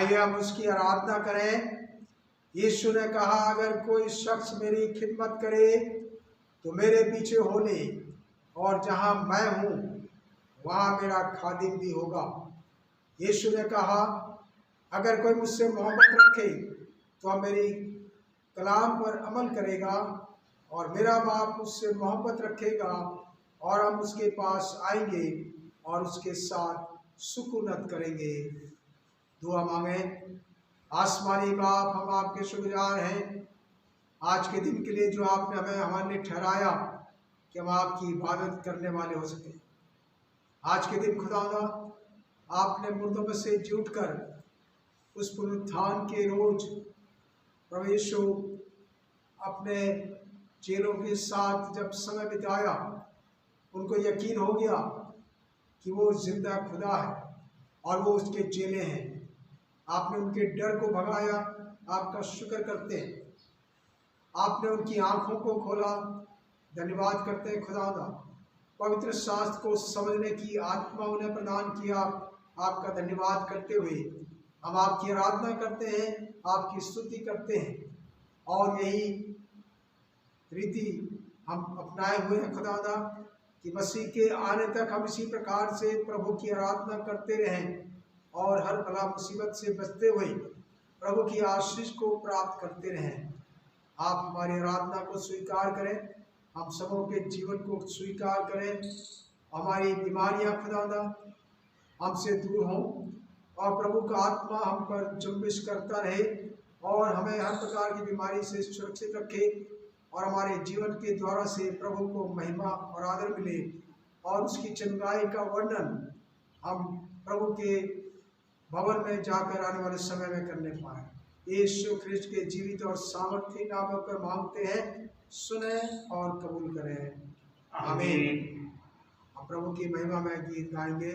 आइए हम उसकी आराधना करें। यीशु ने कहा, अगर कोई शख्स मेरी खिदमत करे तो मेरे पीछे हो ले, और जहाँ मैं हूँ वहाँ मेरा खादिम भी होगा। यीशु ने कहा, अगर कोई मुझसे मोहब्बत रखे तो वह मेरी कलाम पर अमल करेगा, और मेरा बाप उससे मोहब्बत रखेगा, और हम उसके पास आएंगे और उसके साथ सुकूनत करेंगे। दुआ मांगे। आसमानी बाप, हम आपके शुक्रगुजार हैं आज के दिन के लिए जो आपने हमारे लिए ठहराया कि हम आपकी इबादत करने वाले हो सके। आज के दिन खुदावंदा, आपने मुर्दों में से जी उठकर उस पुनरुत्थान के रोज प्रभु यीशु अपने चेलों के साथ जब समय बिताया, उनको यकीन हो गया कि वो जिंदा खुदा है और वो उसके चेले हैं। आपने उनके डर को भगाया। आपका शुक्र करते हैं। आपने उनकी आंखों को खोला। धन्यवाद करते हैं खुदावंदा। पवित्र शास्त्र को समझने की आत्मा उन्हें प्रदान किया। आपका धन्यवाद करते हुए हम आपकी आराधना करते हैं, आपकी स्तुति करते हैं, और यही रीति हम अपनाए हुए हैं खुदावंदा कि मसीह के आने तक हम इसी प्रकार से प्रभु की आराधना करते रहें और हर बला मुसीबत से बचते हुए प्रभु की आशीष को प्राप्त करते रहें। आप हमारी आराधना को स्वीकार करें, हम सबों के जीवन को स्वीकार करें। हमारी बीमारियां खुदावंदा हमसे दूर हों, और प्रभु का आत्मा हम पर जुम्बिश करता रहे और हमें हर प्रकार की बीमारी से सुरक्षित रखे, और हमारे जीवन के द्वारा से प्रभु को महिमा और आदर मिले, और उसकी चंगाई का वर्णन हम प्रभु के भवन में जाकर आने वाले समय में करने पाए। यीशु ख्रिस्ट के जीवित और सामर्थ्य नाम पर मांगते हैं, सुने और कबूल करें। आमीन। हम प्रभु की महिमा में गीत गाएंगे।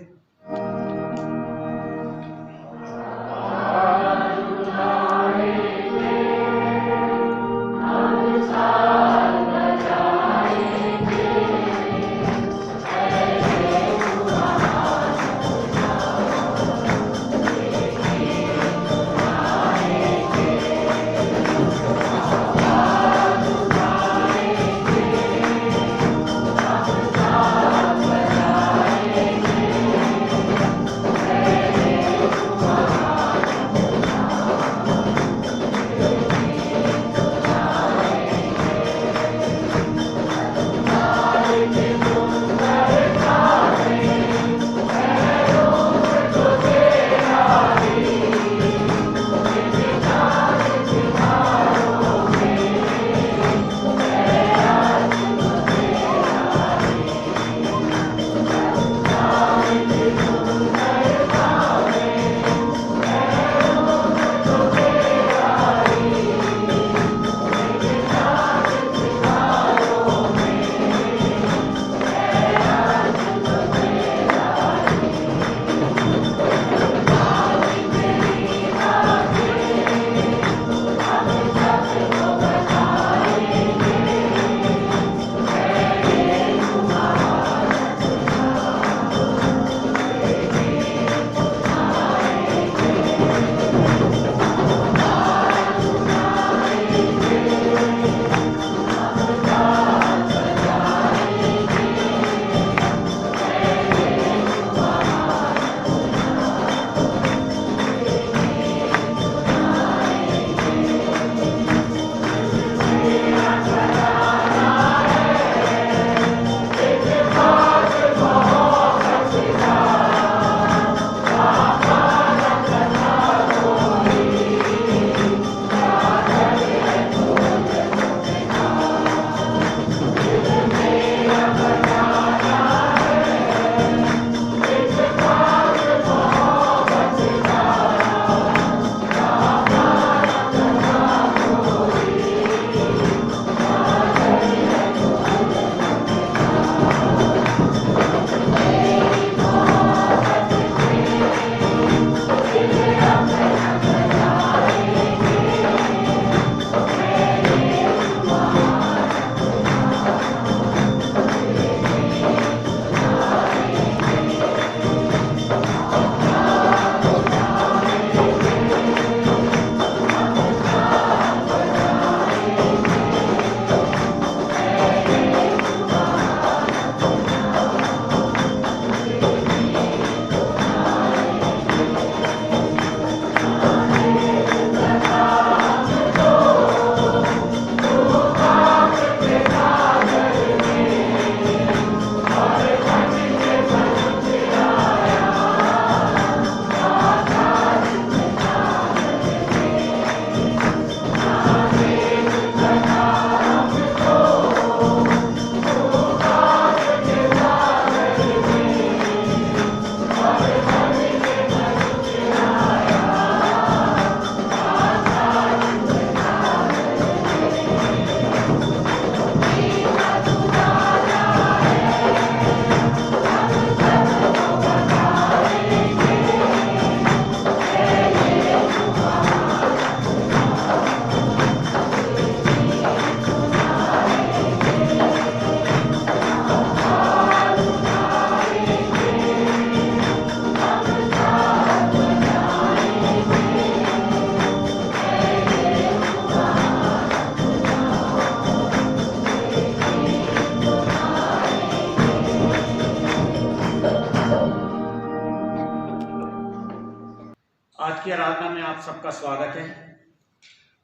की आराधना में आप सबका स्वागत है।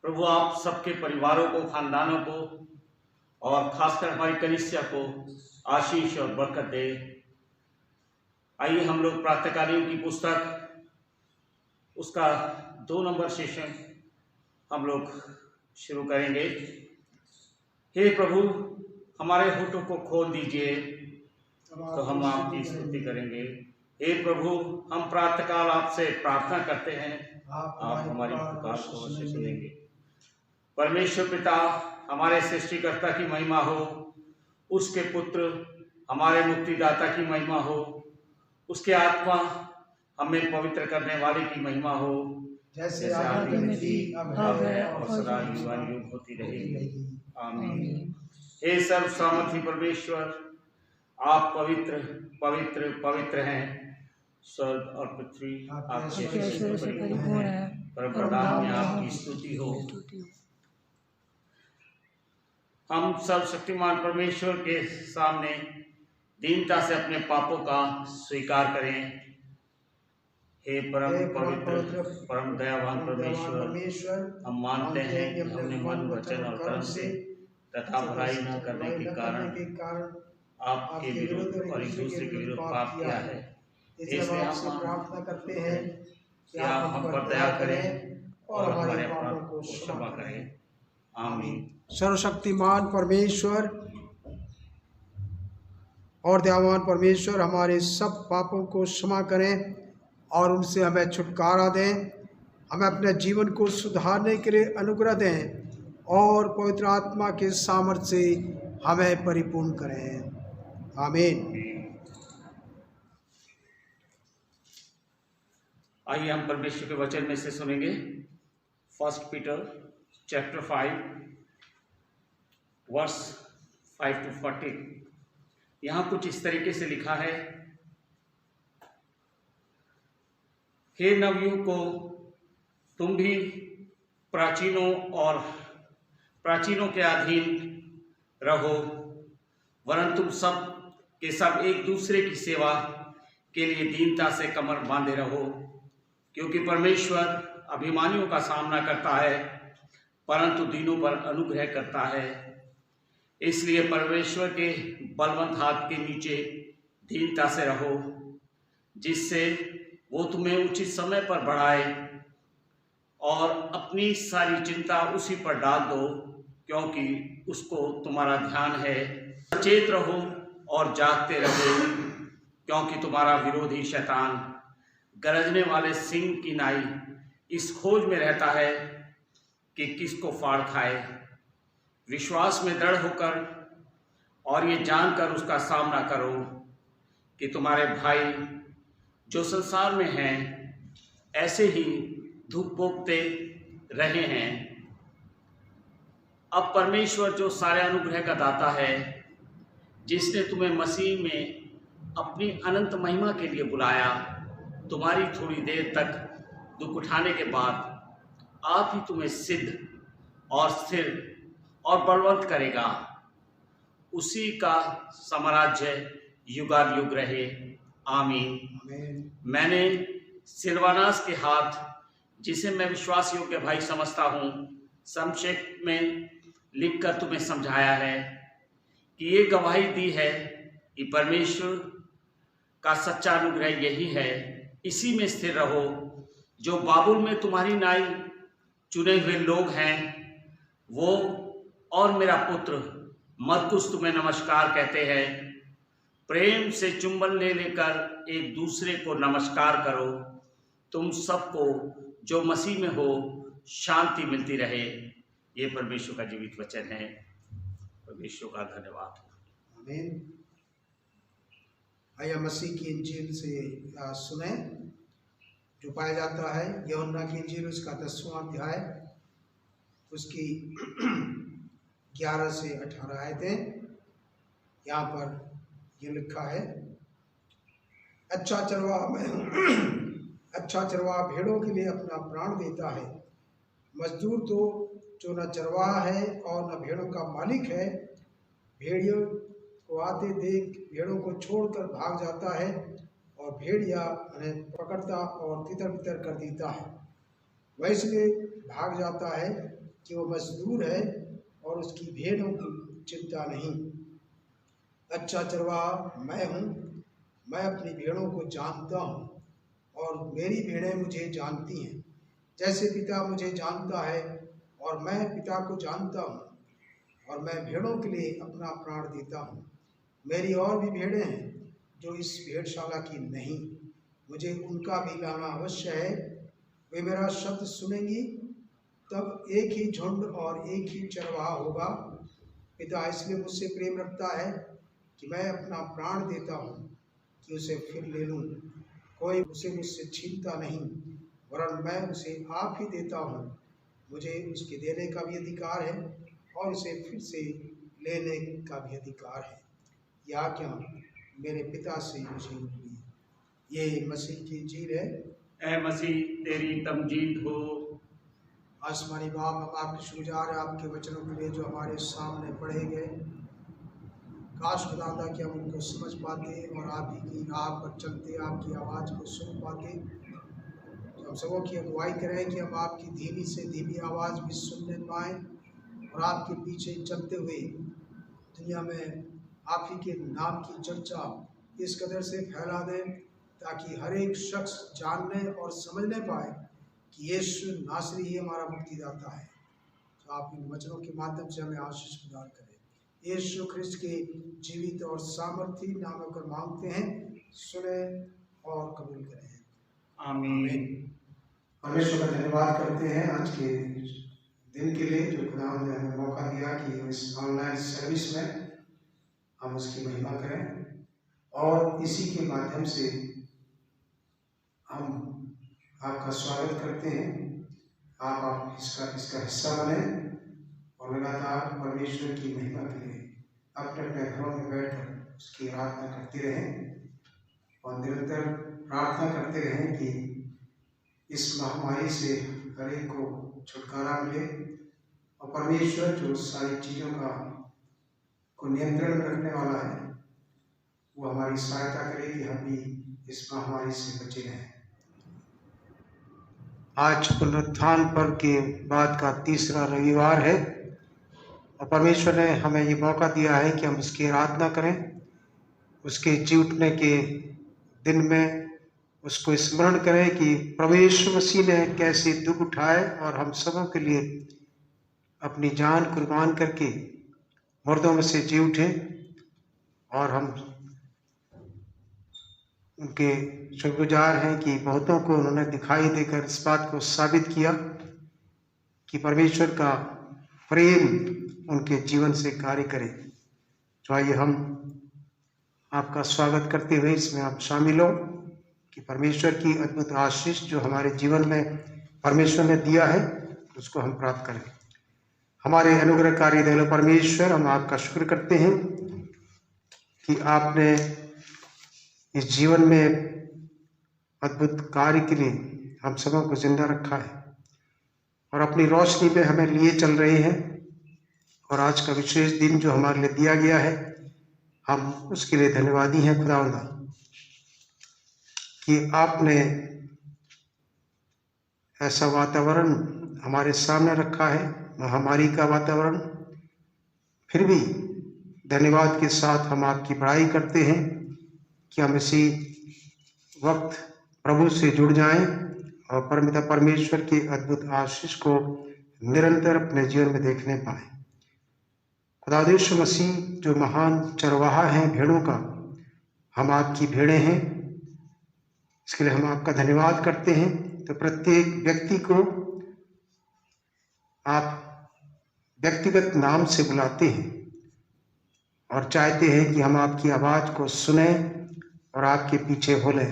प्रभु आप सबके परिवारों को, खानदानों को और खासकर हमारी कलीसिया को आशीष और बरकत दे। आइए हम लोग प्रातःकालीन की पुस्तक उसका 2 नंबर सेशन हम लोग शुरू करेंगे। हे प्रभु, हमारे होठों को खोल दीजिए तो हम आपकी स्तुति करेंगे। हे प्रभु, हम प्रातःकाल आपसे प्रार्थना करते हैं, आप हमारी पुकार को अवश्य सुनेंगे। परमेश्वर पिता, हमारे सृष्टिकर्ता की महिमा हो, उसके पुत्र हमारे मुक्तिदाता की महिमा हो, उसके आत्मा हमें पवित्र करने वाले की महिमा हो, जैसे आदि में थी, अब है और सदा युगानुयुग होती रहेगी। आमीन। हे सर्व सामर्थी परमेश्वर, आप पवित्र पवित्र पवित्र हैं। स्वर्ग और पृथ्वी आपके ऐश्वर्य से परिपूर्ण है। परमप्रधान में आपकी स्तुति हो। हम सर्वशक्तिमान परमेश्वर के सामने दीनता से अपने पापों का स्वीकार करें। हे परम पवित्र परम दयावान परमेश्वर, हम मानते हैं कि हमने मन, वचन और कर्म से तथा बुराई न करने के कारण आपके विरुद्ध और एक दूसरे के विरुद्ध पाप किया है। इसलिए हम प्रार्थना करते हैं कि आप हम पर दया करें और हमारे पापों को क्षमा करें। आमीन। सर्वशक्तिमान परमेश्वर और दयावान परमेश्वर हमारे सब पापों को क्षमा करें और उनसे हमें छुटकारा दें। हमें अपने जीवन को सुधारने के लिए अनुग्रह दें और पवित्र आत्मा के सामर्थ्य से हमें परिपूर्ण करें। आमीन। आइए हम परमेश्वर के वचन में से सुनेंगे। 1 पीटर चैप्टर 5 वर्स 5 to 40। यहाँ कुछ इस तरीके से लिखा है, हे नवयुग को, तुम भी प्राचीनों के अधीन रहो, वरन तुम सब के सब एक दूसरे की सेवा के लिए दीनता से कमर बांधे रहो, क्योंकि परमेश्वर अभिमानियों का सामना करता है परंतु दीनों पर अनुग्रह करता है। इसलिए परमेश्वर के बलवंत हाथ के नीचे दीनता से रहो, जिससे वो तुम्हें उचित समय पर बढ़ाए, और अपनी सारी चिंता उसी पर डाल दो, क्योंकि उसको तुम्हारा ध्यान है। सचेत रहो और जागते रहो, क्योंकि तुम्हारा विरोधी शैतान गरजने वाले सिंह की नाई इस खोज में रहता है कि किसको फाड़ खाए। विश्वास में दृढ़ होकर और ये जानकर उसका सामना करो कि तुम्हारे भाई जो संसार में हैं ऐसे ही धूप भोगते रहे हैं। अब परमेश्वर जो सारे अनुग्रह का दाता है, जिसने तुम्हें मसीह में अपनी अनंत महिमा के लिए बुलाया, तुम्हारी थोड़ी देर तक दुख उठाने के बाद आप ही तुम्हें सिद्ध और स्थिर और बलवंत करेगा। उसी का साम्राज्य युगानुयुग रहे। आमीन। मैंने सिलवानास के हाथ, जिसे मैं विश्वास योग्य भाई समझता हूँ, संक्षेप में लिखकर तुम्हें समझाया है कि ये गवाही दी है कि परमेश्वर का सच्चा अनुग्रह यही है। इसी में स्थिर रहो। जो बाबुल में तुम्हारी नाई चुने हुए लोग हैं, वो और मेरा पुत्र मरकुस तुम्हें नमस्कार कहते हैं। प्रेम से चुंबन ले लेकर एक दूसरे को नमस्कार करो। तुम सबको जो मसीह में हो शांति मिलती रहे। ये परमेश्वर का जीवित वचन है। परमेश्वर का धन्यवाद। आमीन। आइए मसीह की इंजील से सुने जो पाया जाता है यूहन्ना की इंजील, उसका 10वां अध्याय, उसकी 11 से 18 आयतें। यहाँ पर ये लिखा है, अच्छा चरवाहा मैं हूँ। अच्छा चरवाहा भेड़ों के लिए अपना प्राण देता है। मजदूर तो जो न चरवाहा है और न भेड़ों का मालिक है, भेड़ियों को आते देख भेड़ों को छोड़कर भाग जाता है और भेड़िया उन्हें पकड़ता और तितर बितर कर देता है। वह इसलिए भाग जाता है कि वो मजदूर है और उसकी भेड़ों की चिंता नहीं। अच्छा चरवाहा मैं हूँ, मैं अपनी भेड़ों को जानता हूँ और मेरी भेड़ें मुझे जानती हैं, जैसे पिता मुझे जानता है और मैं पिता को जानता हूँ, और मैं भेड़ों के लिए अपना प्राण देता हूँ। मेरी और भी भेड़ें हैं जो इस भेड़शाला की नहीं, मुझे उनका भी लाना अवश्य है। वे मेरा शब्द सुनेंगी, तब एक ही झुंड और एक ही चरवाहा होगा। पिता इसलिए मुझसे प्रेम रखता है कि मैं अपना प्राण देता हूँ कि उसे फिर ले लूँ। कोई उसे मुझसे छीनता नहीं, वरन मैं उसे आप ही देता हूँ। मुझे उसके देने का भी अधिकार है और उसे फिर से लेने का भी अधिकार है। यह आज्ञा मेरे पिता से मुझे मिली। ये मसीह की इंजील है। ऐ मसीह तेरी तमजीद हो। आसमानी बाप, हम आपके शुक्रगुजार हैं आपके वचनों के लिए जो हमारे सामने पढ़े गए। काश खुदावंदा कि हम उनको समझ पाते और आप ही की राह पर चलते, आपकी आवाज़ को सुन पाते। तो हम सबों की अगुवाई करें कि हम आपकी धीमी से धीमी आवाज़ भी सुनने पाएँ और आपके पीछे चलते हुए दुनिया में आप ही के नाम की चर्चा इस कदर से फैला दें ताकि हर एक शख्स जानने और समझने पाए कि यीशु नासरी ही हमारा मुक्तिदाता है। तो आप इन वचनों के माध्यम से हमें आशीष प्रदान करें। यीशु ख्रिस्त के जीवित और सामर्थी नाम पर मांगते हैं, सुने और कबूल करें। आमीन। परमेश्वर का धन्यवाद करते हैं आज के दिन के लिए जो खुदा ने हमें मौका दिया कि इस ऑनलाइन सर्विस में हम उसकी महिमा करें और इसी के माध्यम से हम आपका स्वागत करते हैं। आप इसका हिस्सा बने और लगातार परमेश्वर की महिमा के लिए अपने अपने घरों में बैठकर उसकी आराधना करते रहें और निरंतर प्रार्थना करते रहें कि इस महामारी से हर एक को छुटकारा मिले और परमेश्वर जो सारी चीज़ों को नियंत्रण में रखने वाला है वो हमारी सहायता करे कि हम भी इस महामारी से बचे रहें। आज पुनरुत्थान पर्व के बाद का तीसरा रविवार है और परमेश्वर ने हमें ये मौका दिया है कि हम उसकी आराधना करें। उसके जी उठने के दिन में उसको स्मरण करें कि प्रभु यीशु मसीह ने कैसे दुख उठाए और हम सबों के लिए अपनी जान कुर्बान करके मुर्दों में से जी उठे और हम उनके शुक्रगुजार हैं कि बहुतों को उन्होंने दिखाई देकर इस बात को साबित किया कि परमेश्वर का प्रेम उनके जीवन से कार्य करे। तो आइए हम आपका स्वागत करते हुए इसमें आप शामिल हो कि परमेश्वर की अद्भुत आशीष जो हमारे जीवन में परमेश्वर ने दिया है उसको हम प्राप्त करें। हमारे अनुग्रहकारी दयालु परमेश्वर, हम आपका शुक्र करते हैं कि आपने इस जीवन में अद्भुत कार्य के लिए हम सबों को जिंदा रखा है और अपनी रोशनी पे हमें लिए चल रहे हैं। और आज का विशेष दिन जो हमारे लिए दिया गया है, हम उसके लिए धन्यवादी हैं खुदावंदा कि आपने ऐसा वातावरण हमारे सामने रखा है, महामारी का वातावरण। फिर भी धन्यवाद के साथ हम आपकी बड़ाई करते हैं कि हम इसी वक्त प्रभु से जुड़ जाएं और परमपिता परमेश्वर की अद्भुत आशीष को निरंतर अपने जीवन में देखने पाएं। खुदादेश मसीह जो महान चरवाहा हैं भेड़ों का, हम आपकी भेड़ें हैं, इसके लिए हम आपका धन्यवाद करते हैं। तो प्रत्येक व्यक्ति को आप व्यक्तिगत नाम से बुलाते हैं और चाहते हैं कि हम आपकी आवाज़ को सुने और आपके पीछे बोलें।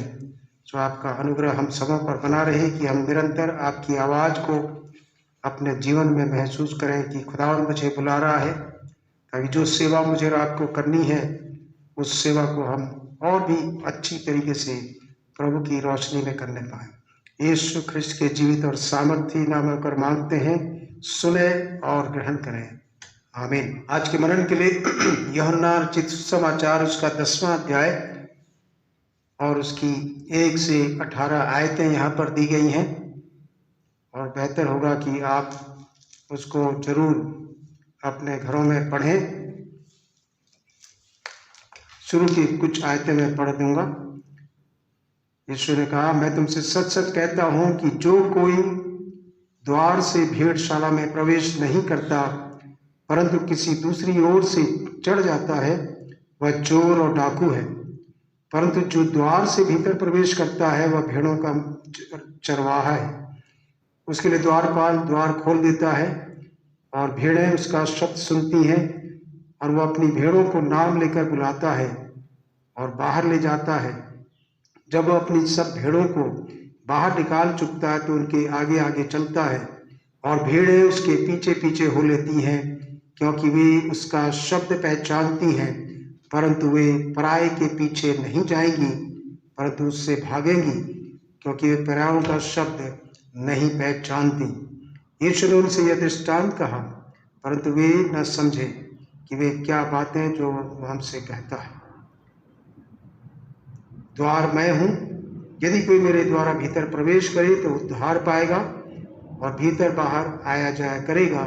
जो आपका अनुग्रह हम सबों पर बना रहे कि हम निरंतर आपकी आवाज़ को अपने जीवन में महसूस करें कि खुदावंद मुझे बुला रहा है, ताकि जो सेवा मुझे रात को करनी है उस सेवा को हम और भी अच्छी तरीके से प्रभु की रोशनी में करने पाए। यीशु ख्रिस्त के जीवित और सामर्थी नाम पर मांगते हैं, सुने और ग्रहण करें। आमीन। आज के मनन के लिए यूहन्ना रचित सुसमाचार उसका 10वां अध्याय और उसकी 1 से 18 आयतें यहाँ पर दी गई हैं। और बेहतर होगा कि आप उसको जरूर अपने घरों में पढ़ें। शुरू की कुछ आयतें मैं पढ़ दूंगा। यीशु ने कहा, मैं तुमसे सच सच कहता हूं कि जो कोई द्वार से भेड़शाला में प्रवेश नहीं करता परंतु किसी दूसरी ओर से चढ़ जाता है, वह चोर और डाकू है। परंतु जो द्वार से भीतर प्रवेश करता है वह भेड़ों का चरवाहा है। उसके लिए द्वारपाल द्वार खोल देता है और भेड़ें उसका शब्द सुनती हैं और वह अपनी भेड़ों को नाम लेकर बुलाता है और बाहर ले जाता है। जब वह अपनी सब भेड़ों को बाहर निकाल चुकता है तो उनके आगे आगे चलता है और भेड़ें उसके पीछे पीछे हो लेती हैं, क्योंकि वे उसका शब्द पहचानती हैं। परंतु वे पराये के पीछे नहीं जाएंगी परंतु उससे भागेंगी, क्योंकि वे परायों का शब्द नहीं पहचानती। यीशु ने उनसे यह दृष्टांत कहा, परंतु वे न समझे कि वे क्या बातें जो हमसे कहता है। द्वार मैं हूँ, यदि कोई मेरे द्वारा भीतर प्रवेश करे तो उद्धार पाएगा और भीतर बाहर आया जाया करेगा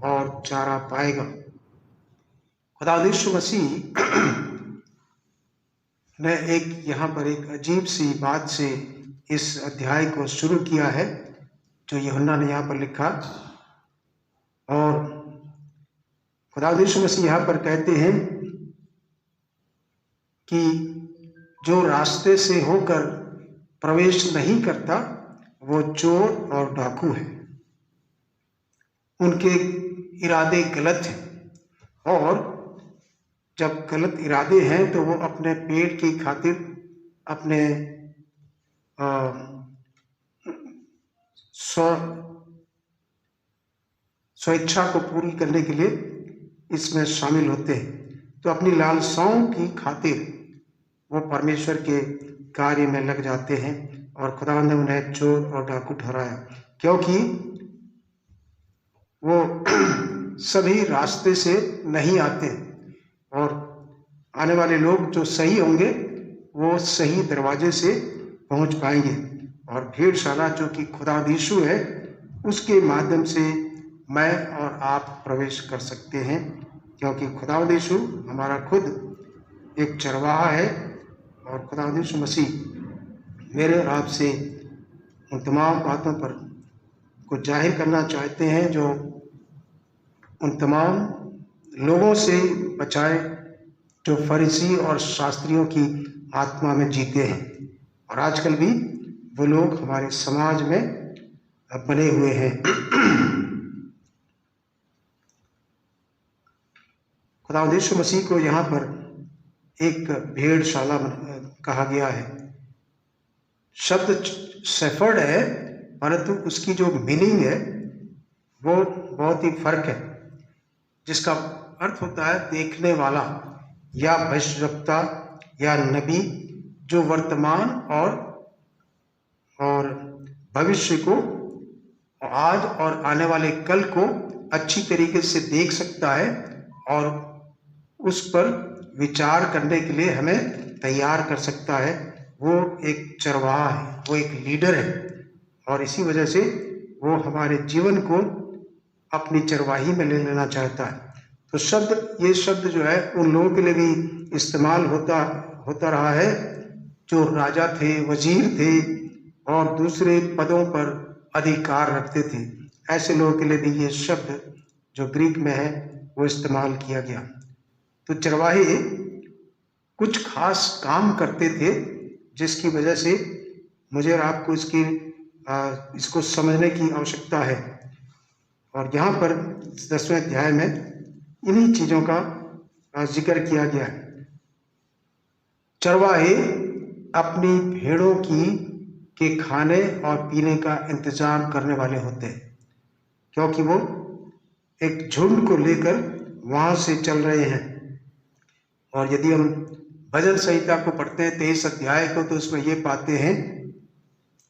और चारा पाएगा। खुदा यीशु मसीह ने यहाँ पर एक अजीब सी बात से इस अध्याय को शुरू किया है जो यूहन्ना ने यहाँ पर लिखा। और खुदा यीशु मसीह यहाँ पर कहते हैं कि जो रास्ते से होकर प्रवेश नहीं करता वो चोर और डाकू है। उनके इरादे गलत हैं और जब गलत इरादे हैं तो वो अपने पेट की खातिर, अपने स्वेच्छा को पूरी करने के लिए इसमें शामिल होते हैं। तो अपनी लालसाओं की खातिर वो परमेश्वर के कार्य में लग जाते हैं और खुदा ने उन्हें चोर और डाकू ठहराया, क्योंकि वो सभी रास्ते से नहीं आते और आने वाले लोग जो सही होंगे वो सही दरवाजे से पहुंच पाएंगे। और भेड़शाला जो कि खुदा यीशु है उसके माध्यम से मैं और आप प्रवेश कर सकते हैं, क्योंकि खुदा यीशु हमारा खुद एक चरवाहा है। और खुदा यीशु मसीह मेरे और आपसे उन तमाम बातों पर को जाहिर करना चाहते हैं जो उन तमाम लोगों से बचाए जो फरीसी और शास्त्रियों की आत्मा में जीते हैं। और आजकल भी वो लोग हमारे समाज में बने हुए हैं। खुदा यीशु मसीह को यहाँ पर एक भेड़शाला कहा गया है। शब्द शेफर्ड है परंतु उसकी जो मीनिंग है वो बहुत ही फर्क है, जिसका अर्थ होता है देखने वाला या भविष्यवक्ता या नबी, जो वर्तमान और भविष्य को, आज और आने वाले कल को अच्छी तरीके से देख सकता है और उस पर विचार करने के लिए हमें तैयार कर सकता है। वो एक चरवाहा है, वो एक लीडर है और इसी वजह से वो हमारे जीवन को अपनी चरवाही में ले लेना चाहता है। तो ये शब्द जो है उन लोगों के लिए भी इस्तेमाल होता रहा है जो राजा थे, वजीर थे और दूसरे पदों पर अधिकार रखते थे। ऐसे लोगों के लिए भी ये शब्द जो ग्रीक में है वो इस्तेमाल किया गया। तो चरवाहे कुछ खास काम करते थे जिसकी वजह से मुझे और आपको इसको समझने की आवश्यकता है। और यहाँ पर 10वें अध्याय में इन्हीं चीज़ों का जिक्र किया गया है। चरवाहे अपनी भेड़ों के खाने और पीने का इंतजाम करने वाले होते हैं, क्योंकि वो एक झुंड को लेकर वहाँ से चल रहे हैं। और यदि हम भजन संहिता को पढ़ते हैं 23 अध्याय को, तो उसमें ये पाते हैं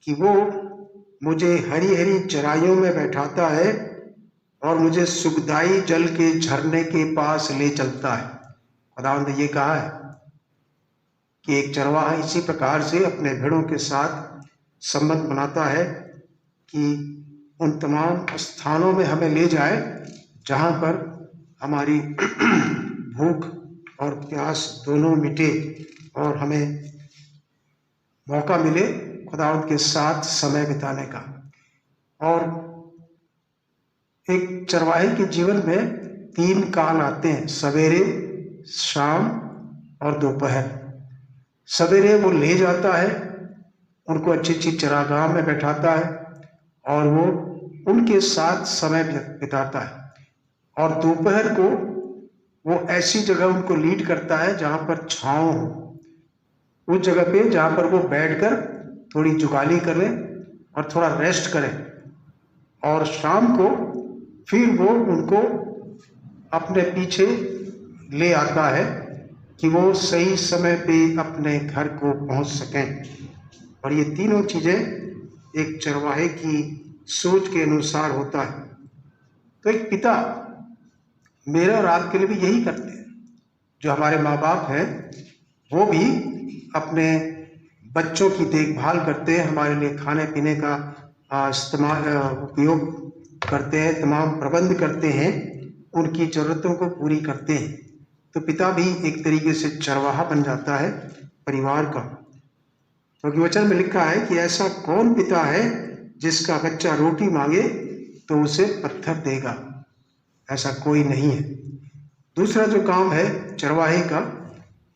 कि वो मुझे हरी हरी चराइयों में बैठाता है और मुझे सुखदाई जल के झरने के पास ले चलता है। खुदावंद ने ये कहा है कि एक चरवाहा इसी प्रकार से अपने भेड़ों के साथ संबंध बनाता है कि उन तमाम स्थानों में हमें ले जाए जहाँ पर हमारी भूख और प्यास दोनों मिटे और हमें मौका मिले खुदावंद के साथ समय बिताने का। और एक चरवाहे के जीवन में 3 काल आते हैं, सवेरे, शाम और दोपहर। सवेरे वो ले जाता है, उनको अच्छी अच्छी चरागाह में बैठाता है और वो उनके साथ समय बिताता है। और दोपहर को वो ऐसी जगह उनको लीड करता है जहाँ पर छाँव हो, उस जगह पे जहाँ पर वो बैठकर थोड़ी जुगाली करें और थोड़ा रेस्ट करें। और शाम को फिर वो उनको अपने पीछे ले आता है कि वो सही समय पे अपने घर को पहुंच सकें। और ये तीनों चीज़ें एक चरवाहे की सोच के अनुसार होता है। तो एक पिता मेरे और आपके लिए भी यही करते हैं। जो हमारे माँ बाप हैं वो भी अपने बच्चों की देखभाल करते हैं, हमारे लिए खाने पीने का उपयोग करते हैं, तमाम प्रबंध करते हैं, उनकी ज़रूरतों को पूरी करते हैं। तो पिता भी एक तरीके से चरवाहा बन जाता है परिवार का। क्योंकि वचन में लिखा है कि ऐसा कौन पिता है जिसका बच्चा रोटी मांगे तो उसे पत्थर देगा, ऐसा कोई नहीं है। दूसरा जो काम है चरवाहे का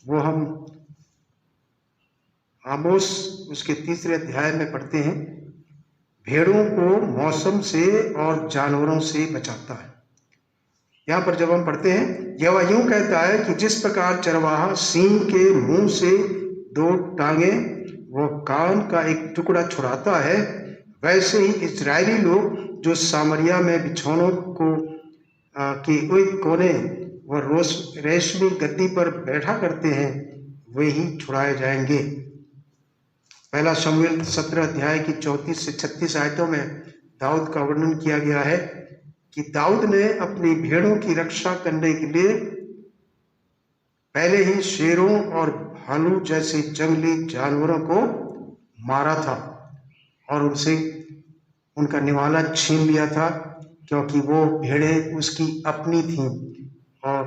वो हम आमोस उसके 3 अध्याय में पढ़ते हैं। भेड़ों को मौसम से और जानवरों से बचाता है। यहाँ पर जब हम पढ़ते हैं, यहोवा यूं कहता है कि जिस प्रकार चरवाहा सींग के मुंह से 2 टांगे वो कान का एक टुकड़ा छुड़ाता है, वैसे ही इजरायली लोग जो सामरिया में बिछौनों को के एक कोने व रेशमी गद्दी पर बैठा करते हैं, वे ही छुड़ाए जाएंगे। पहला शमूएल 17 अध्याय की 34 से 36 आयतों में दाऊद का वर्णन किया गया है कि दाऊद ने अपनी भेड़ों की रक्षा करने के लिए पहले ही शेरों और भालू जैसे जंगली जानवरों को मारा था और उनसे उनका निवाला छीन लिया था, क्योंकि वो भेड़ें उसकी अपनी थीं। और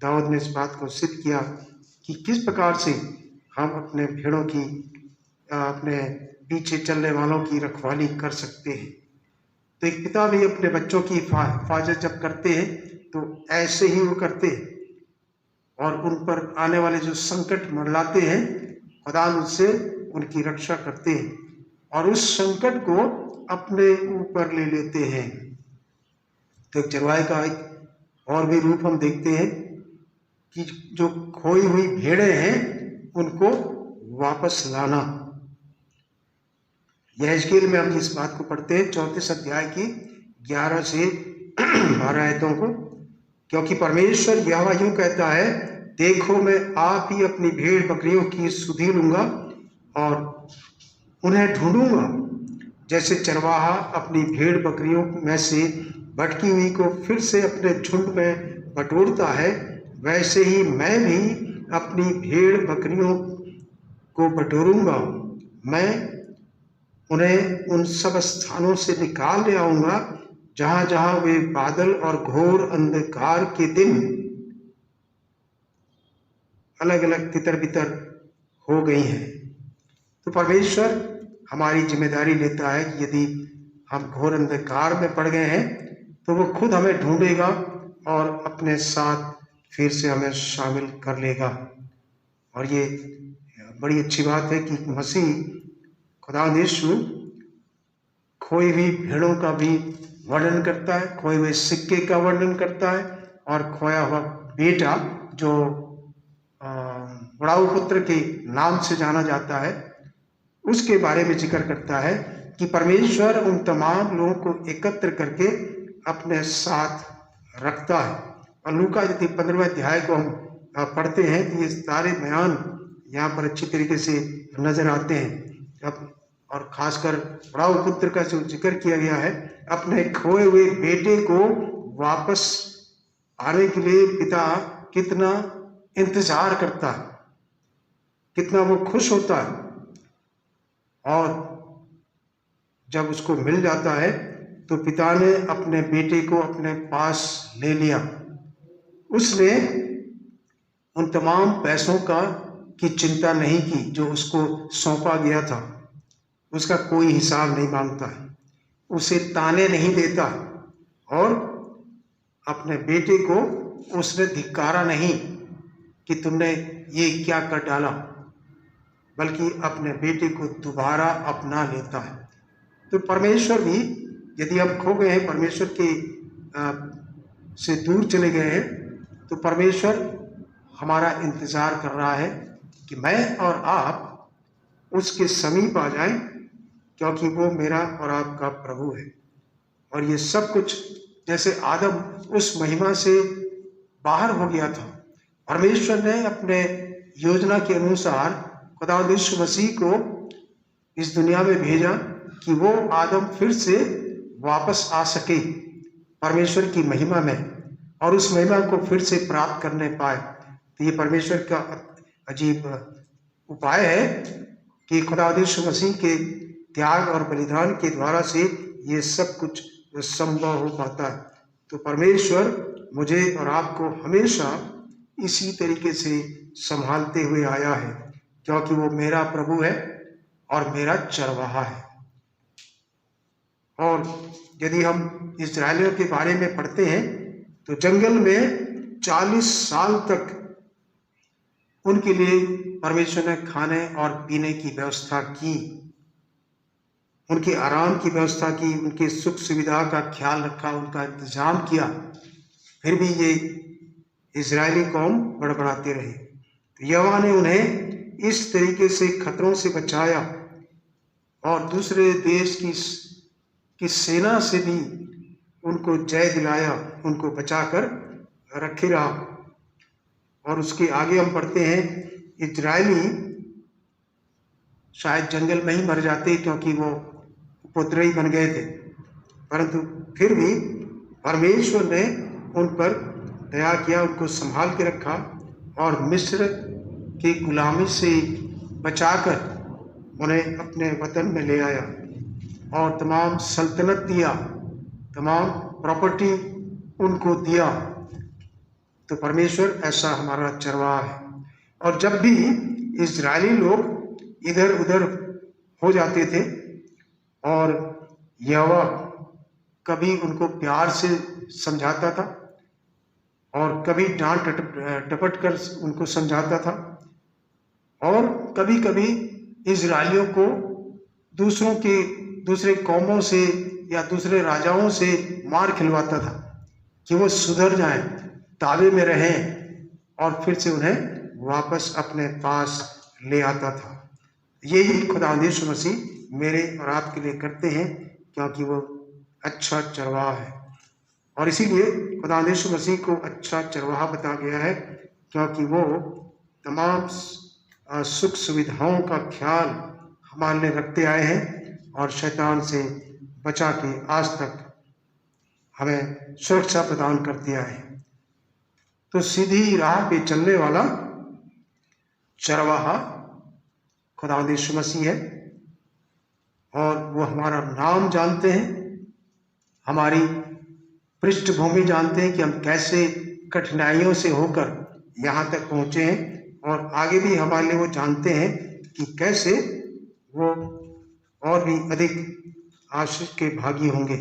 दाऊद ने इस बात को सिद्ध किया कि किस प्रकार से हम अपने भेड़ों की अपने पीछे चलने वालों की रखवाली कर सकते हैं। तो एक पिता भी अपने बच्चों की हिफाजत जब करते हैं तो ऐसे ही वो करते हैं और उन पर आने वाले जो संकट मंडलाते हैं खुदा उनसे उनकी रक्षा करते हैं और उस संकट को अपने ऊपर ले लेते हैं। तो एक चरवाहे का एक और भी रूप हम देखते हैं कि जो खोई हुई भेड़ें हैं उनको वापस लाना। यहेजकेल में हम इस बात को पढ़ते हैं 34 अध्याय की 11 से 12 आयतों को, क्योंकि परमेश्वर यहोवा यूं कहता है, देखो मैं आप ही अपनी भेड़ बकरियों की सुधि लूंगा और उन्हें ढूंढूंगा। जैसे चरवाहा अपनी भेड़ बकरियों में से भटकी हुई को फिर से अपने झुंड में बटोरता है, वैसे ही मैं भी अपनी भेड़ बकरियों को बटोरूंगा। मैं उन्हें उन सब स्थानों से निकाल ले आऊंगा जहां जहां वे बादल और घोर अंधकार के दिन अलग अलग तितर बितर हो गई हैं। तो परमेश्वर हमारी जिम्मेदारी लेता है कि यदि हम घोर अंधकार में पड़ गए हैं तो वो खुद हमें ढूंढेगा और अपने साथ फिर से हमें शामिल कर लेगा। और ये बड़ी अच्छी बात है कि मसीह खुदा यीशु खोई हुई भेड़ों का भी वर्णन करता है, खोए हुए सिक्के का वर्णन करता है और खोया हुआ बेटा जो बड़ाऊ पुत्र के नाम से जाना जाता है उसके बारे में जिक्र करता है कि परमेश्वर उन तमाम लोगों को एकत्र करके अपने साथ रखता है। और लूका यदि 15वें अध्याय को हम पढ़ते हैं तो ये सारे बयान यहाँ पर अच्छी तरीके से नजर आते हैं। और खासकर बड़ाऊ पुत्र का जो जिक्र किया गया है, अपने खोए हुए बेटे को वापस आने के लिए पिता कितना इंतजार करता है, कितना वो खुश होता है। और जब उसको मिल जाता है तो पिता ने अपने बेटे को अपने पास ले लिया। उसने उन तमाम पैसों की चिंता नहीं की जो उसको सौंपा गया था। उसका कोई हिसाब नहीं मांगता है, उसे ताने नहीं देता, और अपने बेटे को उसने धिक्कारा नहीं कि तुमने ये क्या कर डाला, बल्कि अपने बेटे को दोबारा अपना लेता है। तो परमेश्वर भी, यदि हम खो गए हैं, परमेश्वर के से दूर चले गए हैं, तो परमेश्वर हमारा इंतज़ार कर रहा है कि मैं और आप उसके समीप आ जाएं, क्योंकि वो मेरा और आपका प्रभु है। और ये सब कुछ, जैसे आदम उस महिमा से बाहर हो गया था, परमेश्वर ने अपने योजना के अनुसार खुदावंद यीशु मसीह को इस दुनिया में भेजा कि वो आदम फिर से वापस आ सके परमेश्वर की महिमा में, और उस महिमा को फिर से प्राप्त करने पाए। तो ये परमेश्वर का अजीब उपाय है कि खुदावंद यीशु मसीह के त्याग और बलिदान के द्वारा से ये सब कुछ संभव हो पाता है। तो परमेश्वर मुझे और आपको हमेशा इसी तरीके से संभालते हुए आया है, क्योंकि वो मेरा प्रभु है और मेरा चरवाहा है। और यदि हम इस्राएलियों के बारे में पढ़ते हैं तो जंगल में 40 साल तक उनके लिए परमेश्वर ने खाने और पीने की व्यवस्था की, उनके आराम की व्यवस्था की, उनके सुख सुविधा का ख्याल रखा, उनका इंतजाम किया। फिर भी ये इजरायली कौम बड़बड़ाते रहे। तो यहोवा ने उन्हें इस तरीके से खतरों से बचाया और दूसरे देश की सेना से भी उनको जय दिलाया, उनको बचाकर रखे रहा। और उसके आगे हम पढ़ते हैं, इजरायली शायद जंगल में ही मर जाते क्योंकि वो उपद्रवी बन गए थे, परंतु फिर भी परमेश्वर ने उन पर दया किया, उनको संभाल के रखा और मिस्र की गुलामी से बचाकर उन्हें अपने वतन में ले आया और तमाम सल्तनत दिया, तमाम प्रॉपर्टी उनको दिया। तो परमेश्वर ऐसा हमारा चरवाहा है। और जब भी इजरायली लोग इधर उधर हो जाते थे और यहोवा कभी उनको प्यार से समझाता था और कभी डांट डपट कर उनको समझाता था, और कभी कभी इजरायलियों को दूसरे कौमों से या दूसरे राजाओं से मार खिलवाता था कि वो सुधर जाएं, ताबे में रहें, और फिर से उन्हें वापस अपने पास ले आता था। यही खुदावंद यीशु मसीह मेरे और आपके लिए करते हैं, क्योंकि वो अच्छा चरवाहा है। और इसीलिए खुदावंद यीशु मसीह को अच्छा चरवाहा बताया गया है, क्योंकि वो तमाम सुख सुविधाओं का ख्याल हमारे लिए रखते आए हैं और शैतान से बचा के आज तक हमें सुरक्षा प्रदान करते आए हैं। तो सीधी राह पे चलने वाला चरवाहा खुदावंद यीशु मसीह है, और वो हमारा नाम जानते हैं, हमारी पृष्ठभूमि जानते हैं कि हम कैसे कठिनाइयों से होकर यहाँ तक पहुँचे हैं, और आगे भी हमारे लिए वो जानते हैं कि कैसे वो और भी अधिक आशीष के भागी होंगे।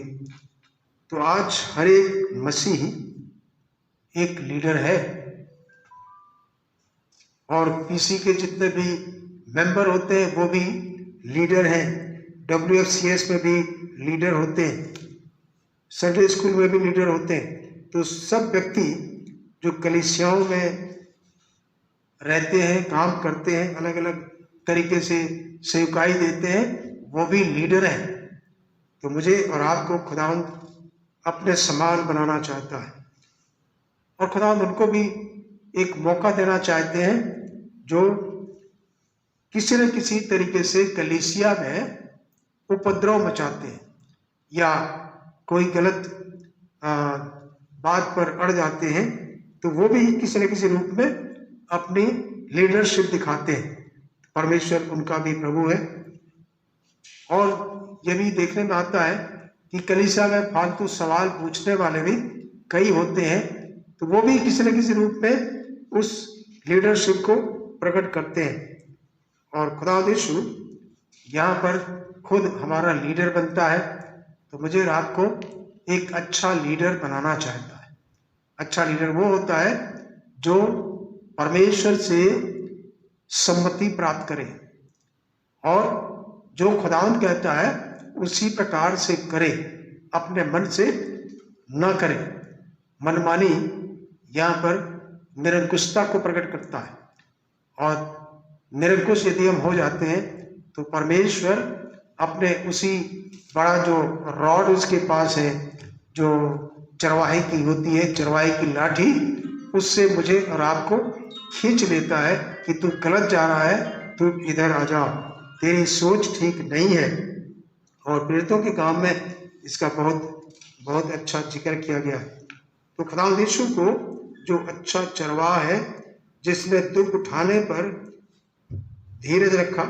तो आज हर एक मसीह एक लीडर है, और पीसी के जितने भी मेंबर होते हैं वो भी लीडर हैं, WFCS में भी लीडर होते हैं, संडे स्कूल में भी लीडर होते हैं। तो सब व्यक्ति जो कलीसियाओं में रहते हैं, काम करते हैं, अलग अलग तरीके से सेवकाई देते हैं, वो भी लीडर हैं। तो मुझे और आपको खुदावंद अपने समान बनाना चाहता है, और खुदावंद उनको भी एक मौका देना चाहते हैं जो किसी न किसी तरीके से कलीसिया में उपद्रव मचाते हैं या कोई गलत बात पर अड़ जाते हैं, तो वो भी किसी न किसी रूप में अपनी लीडरशिप दिखाते हैं। परमेश्वर उनका भी प्रभु है। और ये भी देखने में आता है कि कलीसिया में फालतू सवाल पूछने वाले भी कई होते हैं, तो वो भी किसी न किसी रूप में उस लीडरशिप को प्रकट करते हैं। और खुदा यीशु यहाँ पर खुद हमारा लीडर बनता है। तो मुझे और आपको एक अच्छा लीडर बनाना चाहता है। अच्छा लीडर वो होता है जो परमेश्वर से सम्मति प्राप्त करे और जो खुदावंद कहता है उसी प्रकार से करे, अपने मन से न करे। मनमानी यहाँ पर निरंकुशता को प्रकट करता है, और निरंकुश यदि हम हो जाते हैं तो परमेश्वर अपने उसी बड़ा जो रॉड उसके पास है, जो चरवाहे की होती है, चरवाहे की लाठी, उससे मुझे और आपको खींच लेता है कि तू गलत जा रहा है, तू इधर आ जा, तेरी सोच ठीक नहीं है। और प्रेरितों के काम में इसका बहुत अच्छा जिक्र किया गया है। तो खुदावंद यीशु को जो अच्छा चरवाहा है, जिसने दुख उठाने पर धीरज रखा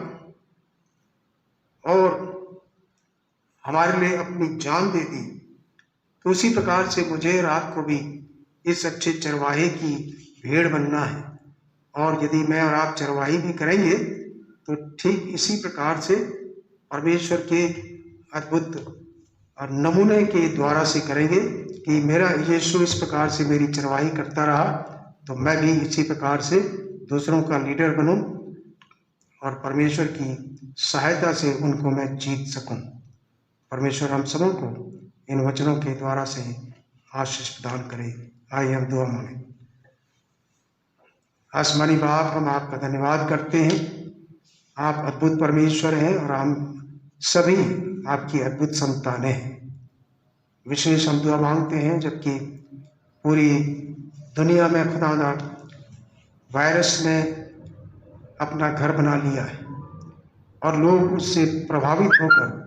और हमारे लिए अपनी जान दे दी, तो उसी प्रकार से मुझे और आपको भी इस अच्छे चरवाहे की भेड़ बनना है। और यदि मैं और आप चरवाही भी करेंगे तो ठीक इसी प्रकार से परमेश्वर के अद्भुत और नमूने के द्वारा से करेंगे कि मेरा यीशु इस प्रकार से मेरी चरवाही करता रहा, तो मैं भी इसी प्रकार से दूसरों का लीडर बनूं और परमेश्वर की सहायता से उनको मैं जीत सकूं। परमेश्वर हम सबों को इन वचनों के द्वारा से आशीष प्रदान करे। आइए हम दुआ मांगें। आसमानी बाप, हम आपका धन्यवाद करते हैं। आप अद्भुत परमेश्वर हैं और हम सभी आपकी अद्भुत संतानें हैं। विशेष हम दुआ मांगते हैं जबकि पूरी दुनिया में खुदावंदा वायरस ने अपना घर बना लिया है और लोग उससे प्रभावित होकर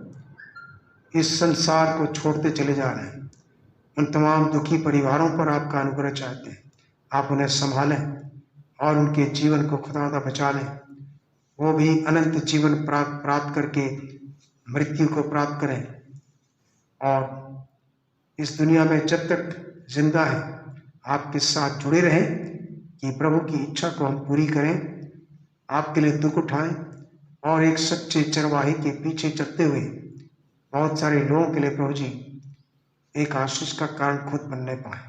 इस संसार को छोड़ते चले जा रहे हैं। उन तमाम दुखी परिवारों पर आपका अनुग्रह चाहते हैं। आप उन्हें संभालें और उनके जीवन को खुदावंदा बचा लें। वो भी अनंत जीवन प्राप्त करके मृत्यु को प्राप्त करें और इस दुनिया में जब तक जिंदा है आपके साथ जुड़े रहें कि प्रभु की इच्छा को हम पूरी करें, आपके लिए दुख उठाएं और एक सच्चे चरवाहे के पीछे चलते हुए बहुत सारे लोगों के लिए प्रभु जी एक आशीष का कारण खुद बनने पाए।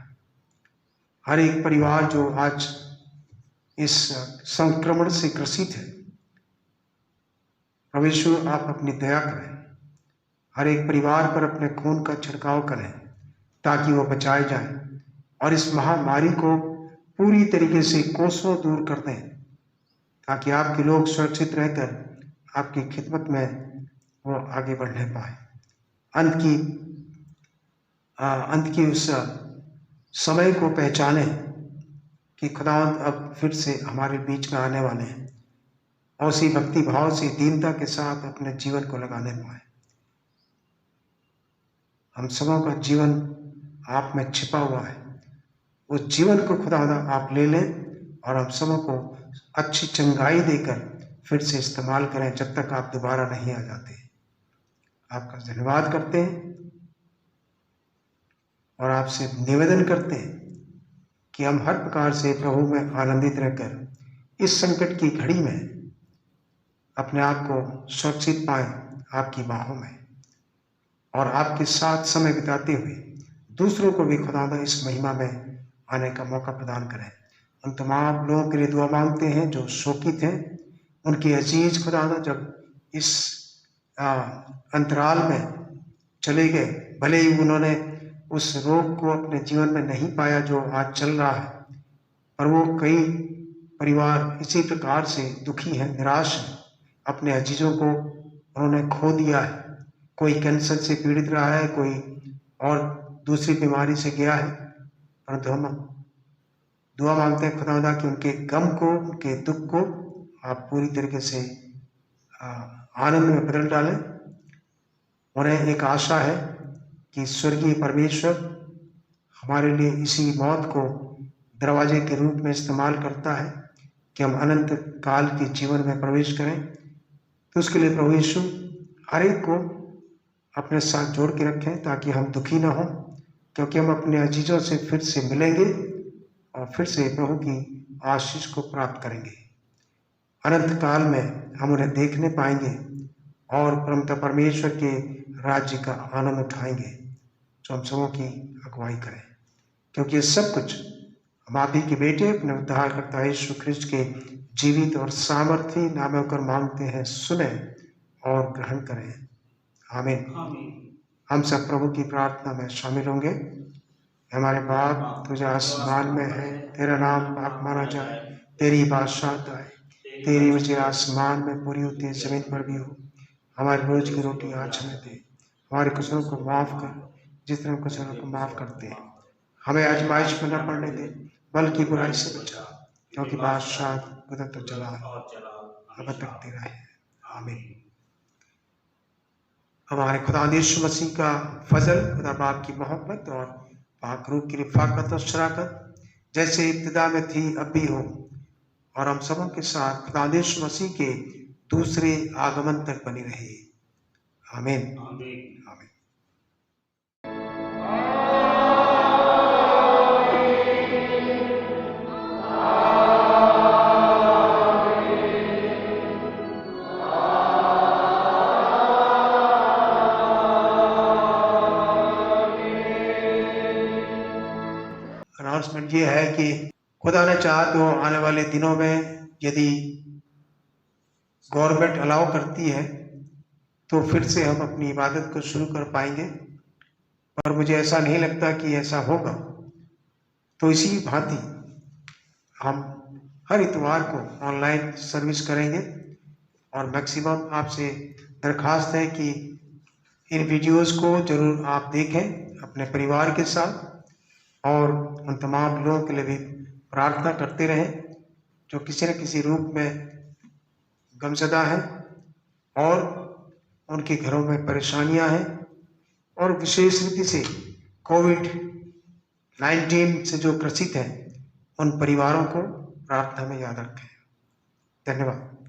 हर एक परिवार जो आज इस संक्रमण से ग्रसित है, परमेश्वर आप अपनी दया करें, हर एक परिवार पर अपने खून का छिड़काव करें ताकि वो बचाए जाएं और इस महामारी को पूरी तरीके से कोसों दूर कर दें, ताकि आपके लोग सुरक्षित रहकर आपकी खिदमत में वो आगे बढ़ने पाए। अंत की उस समय को पहचाने कि खुदावंद अब फिर से हमारे बीच में आने वाले हैं और उसी भक्ति भाव से दीनता के साथ अपने जीवन को लगाने पाए। हम सबों का जीवन आप में छिपा हुआ है, उस जीवन को खुदावंद आप ले लें और हम सबों को अच्छी चंगाई देकर फिर से इस्तेमाल करें जब तक आप दोबारा नहीं आ जाते। आपका धन्यवाद करते हैं और आपसे निवेदन करते हैं कि हम हर प्रकार से प्रभु में आनंदित रहकर इस संकट की घड़ी में अपने आप को सुरक्षित पाएं आपकी बाहों में, और आपके साथ समय बिताते हुए दूसरों को भी खुदावंद इस महिमा में आने का मौका प्रदान करें। उन तमाम लोगों के लिए दुआ मांगते हैं जो शोकित हैं, उनके अजीज खुदावंद जब इस अंतराल में चले गए, भले ही उन्होंने उस रोग को अपने जीवन में नहीं पाया जो आज चल रहा है, पर वो कई परिवार इसी प्रकार से दुखी हैं, निराश हैं, अपने अजीजों को उन्होंने खो दिया है। कोई कैंसर से पीड़ित रहा है, कोई और दूसरी बीमारी से गया है, परंतु हम दुआ मांगते हैं खुदावंदा कि उनके गम को, उनके दुख को आप पूरी तरीके से आनंद में बदल डालें। उन्हें एक आशा है कि स्वर्गीय परमेश्वर हमारे लिए इसी मौत को दरवाजे के रूप में इस्तेमाल करता है कि हम अनंत काल के जीवन में प्रवेश करें। तो उसके लिए प्रभु यीशु हर एक को अपने साथ जोड़ के रखें ताकि हम दुखी ना हों, क्योंकि हम अपने अजीजों से फिर से मिलेंगे और फिर से प्रभु की आशीष को प्राप्त करेंगे। अनंत काल में हम उन्हें देखने पाएंगे और परमपिता परमेश्वर के राज्य का आनंद उठाएंगे, जो हम सबों की अगुवाई करें, क्योंकि ये सब कुछ हम आप ही के बेटे अपने उद्धारकर्ता यीशु ख्रिस्ट के जीवित और सामर्थी नाम में होकर मांगते हैं, सुने और ग्रहण करें। आमीन। हम सब प्रभु की प्रार्थना में शामिल होंगे। हमारे बाप तुझे आसमान में है, तेरा नाम पाक माना जाए, तेरी बादशाहत आए, तेरी वजह आसमान में पूरी होती है, जमीन पर भी हो। हमारी रोज की रोटी आज हमें दे, हमारे कसूरों को माफ कर जिस तरह कसूरों को माफ करते हैं। हमें आजमाइश में न पड़ने दे, बल्कि बुराई से बचा, क्योंकि बादशाह कुदरत तो चला अब तक तेरा है। आमीन। हमारे खुदा यीशु मसीह का फजल, खुदा बाप की मोहब्बत और पाक रूह की रिफाकत और शराकत जैसे इब्तिदा में थी अब भी हो, और हम सबों के साथ खुदा यीशु मसीह के दूसरे आगमन तक बनी रहे। आमीन। आमीन। अनाउंसमेंट ये है कि खुदा ने चाहा तो आने वाले दिनों में यदि गवर्नमेंट अलाउ करती है तो फिर से हम अपनी इबादत को शुरू कर पाएंगे, पर मुझे ऐसा नहीं लगता कि ऐसा होगा। तो इसी भांति हम हर इतवार को ऑनलाइन सर्विस करेंगे, और मैक्सिमम आपसे दरख्वास्त है कि इन वीडियोस को जरूर आप देखें अपने परिवार के साथ, और उन तमाम लोगों के लिए भी प्रार्थना करते रहें जो किसी न किसी रूप में गमज़दा हैं और उनके घरों में परेशानियां हैं, और विशेष रीति से कोविड-19 से जो ग्रसित हैं उन परिवारों को प्रार्थना में याद रखें। धन्यवाद।